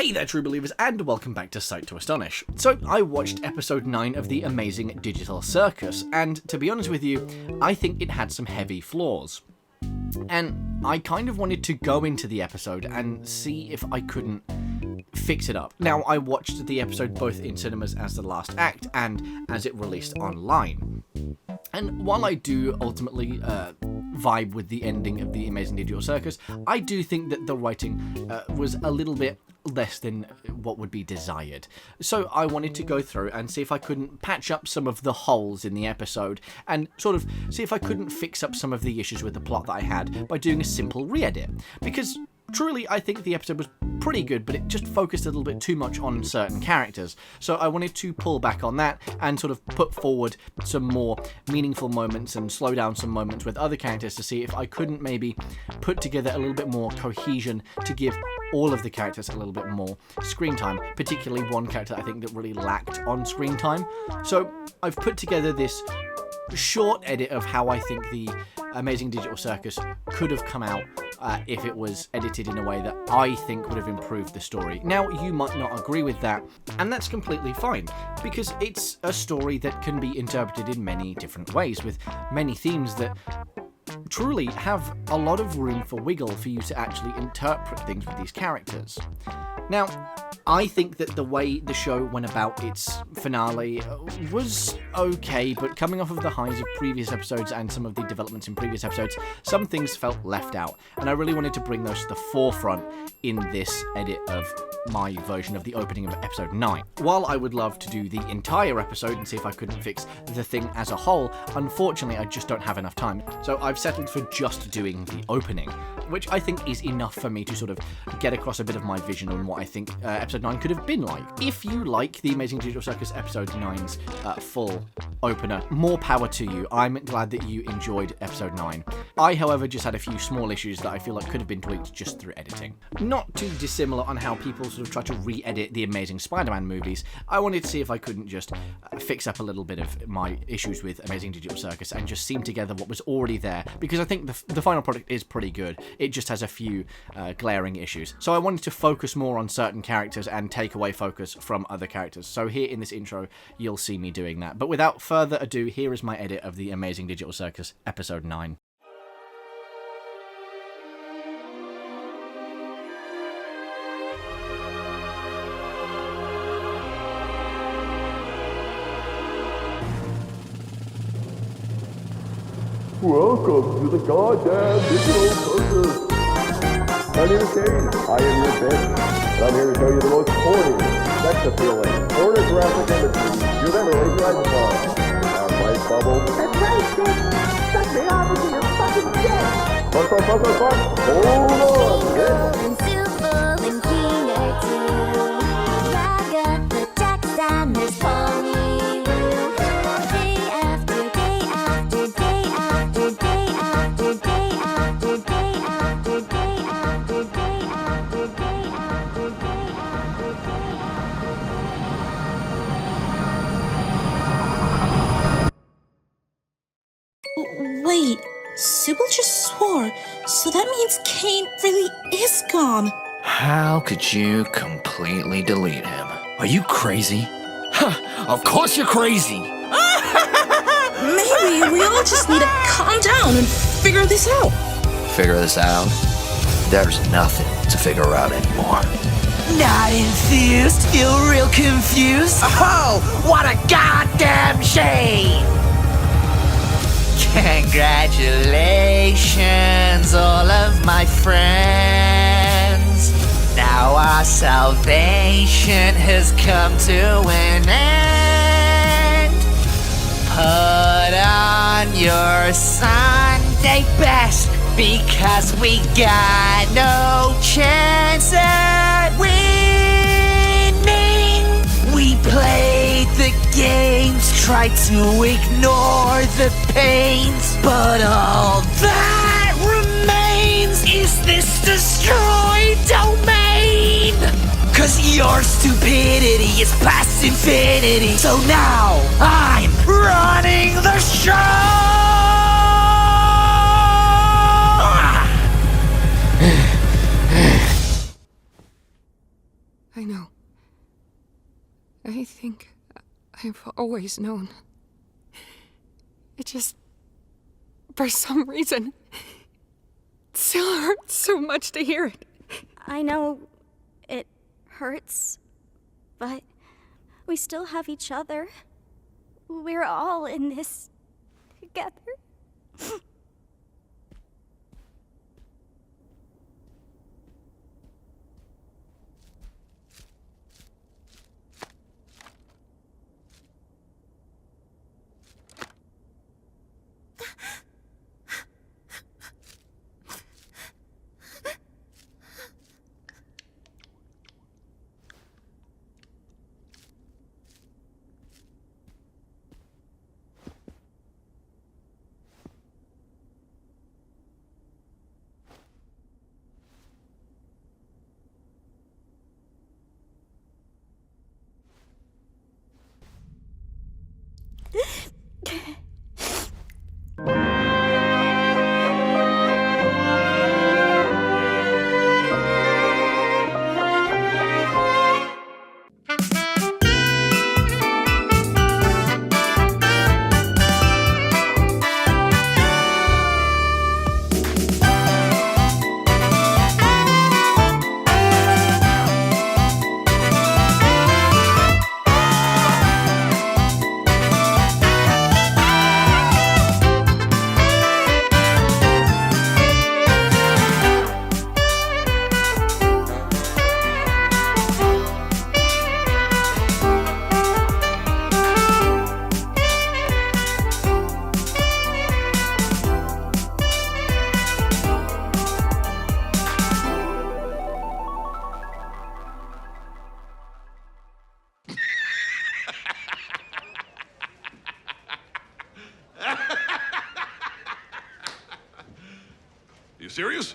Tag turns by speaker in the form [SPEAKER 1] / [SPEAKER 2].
[SPEAKER 1] Hey there, true believers, and welcome back to Sitetoastonish. So, I watched episode 9 of The Amazing Digital Circus, and to be honest with you, I think it had some heavy flaws. And I kind of wanted to go into the episode and see if I couldn't fix it up. Now, I watched the episode both in cinemas as the last act and as it released online. And while I do ultimately vibe with the ending of The Amazing Digital Circus, I do think that the writing was a little bit less than what would be desired. So I wanted to go through and see if I couldn't patch up some of the holes in the episode and sort of see if I couldn't fix up some of the issues with the plot that I had by doing a simple re-edit. Because truly, I think the episode was pretty good, but it just focused a little bit too much on certain characters. So I wanted to pull back on that and sort of put forward some more meaningful moments and slow down some moments with other characters to see if I couldn't maybe put together a little bit more cohesion to give all of the characters a little bit more screen time, particularly one character I think that really lacked on screen time. So I've put together this short edit of how I think the Amazing Digital Circus could have come out if it was edited in a way that I think would have improved the story. Now, you might not agree with that, and that's completely fine, because it's a story that can be interpreted in many different ways, with many themes that truly have a lot of room for wiggle for you to actually interpret things with these characters. Now, I think that the way the show went about its finale was okay, but coming off of the highs of previous episodes and some of the developments in previous episodes, some things felt left out, and I really wanted to bring those to the forefront in this edit of my version of the opening of episode 9. While I would love to do the entire episode and see if I couldn't fix the thing as a whole, unfortunately I just don't have enough time, so I've settled for just doing the opening, which I think is enough for me to sort of get across a bit of my vision on what I think episode 9 could have been like. If you like the Amazing Digital Circus episode 9's full opener, more power to you. I'm glad that you enjoyed episode 9. I, however, just had a few small issues that I feel like could have been tweaked just through editing. Not too dissimilar on how people sort of try to re-edit the Amazing Spider-Man movies, I wanted to see if I couldn't just fix up a little bit of my issues with Amazing Digital Circus and just seam together what was already there, because I think the final product is pretty good. It just has a few glaring issues. So I wanted to focus more on certain characters and take away focus from other characters. So here in this intro, you'll see me doing that. But without further ado, here is my edit of the Amazing Digital Circus episode 9.
[SPEAKER 2] Welcome to the goddamn digital circus. My name is Kane. I am your bitch. And I'm here to show you the most horny, sex-appealing, pornographic imagery you've ever laid your eyes upon. Right, Bubble?
[SPEAKER 3] That's right, bitch. Suck me off into your fucking dick.
[SPEAKER 2] Fuck. Hold on, bitch.
[SPEAKER 4] And Silver and Keener too. I got the text and there's pony woo. Day after day after day after day after day after day after day after day after day after day after day.
[SPEAKER 5] Wait, Sybil just swore, so that means Kane really is gone.
[SPEAKER 6] How could you completely delete him? Are you crazy? Huh, of course you're crazy!
[SPEAKER 5] Maybe we all just need to calm down and figure this out.
[SPEAKER 6] Figure this out? There's nothing to figure out anymore. Not enthused? Feel real confused? Oh, what a goddamn shame! Congratulations, all of my friends. Now our salvation has come to an end. Put on your Sunday best, because we got no chance at winning. We played the games, tried to ignore the pains, but all that remains is this destroyed domain. 'Cause your stupidity is past infinity, so now I'm running the show.
[SPEAKER 7] I know. I think I've always known. It just, for some reason, still hurts so much to hear it.
[SPEAKER 4] I know it hurts, but we still have each other. We're all in this together.
[SPEAKER 8] You serious?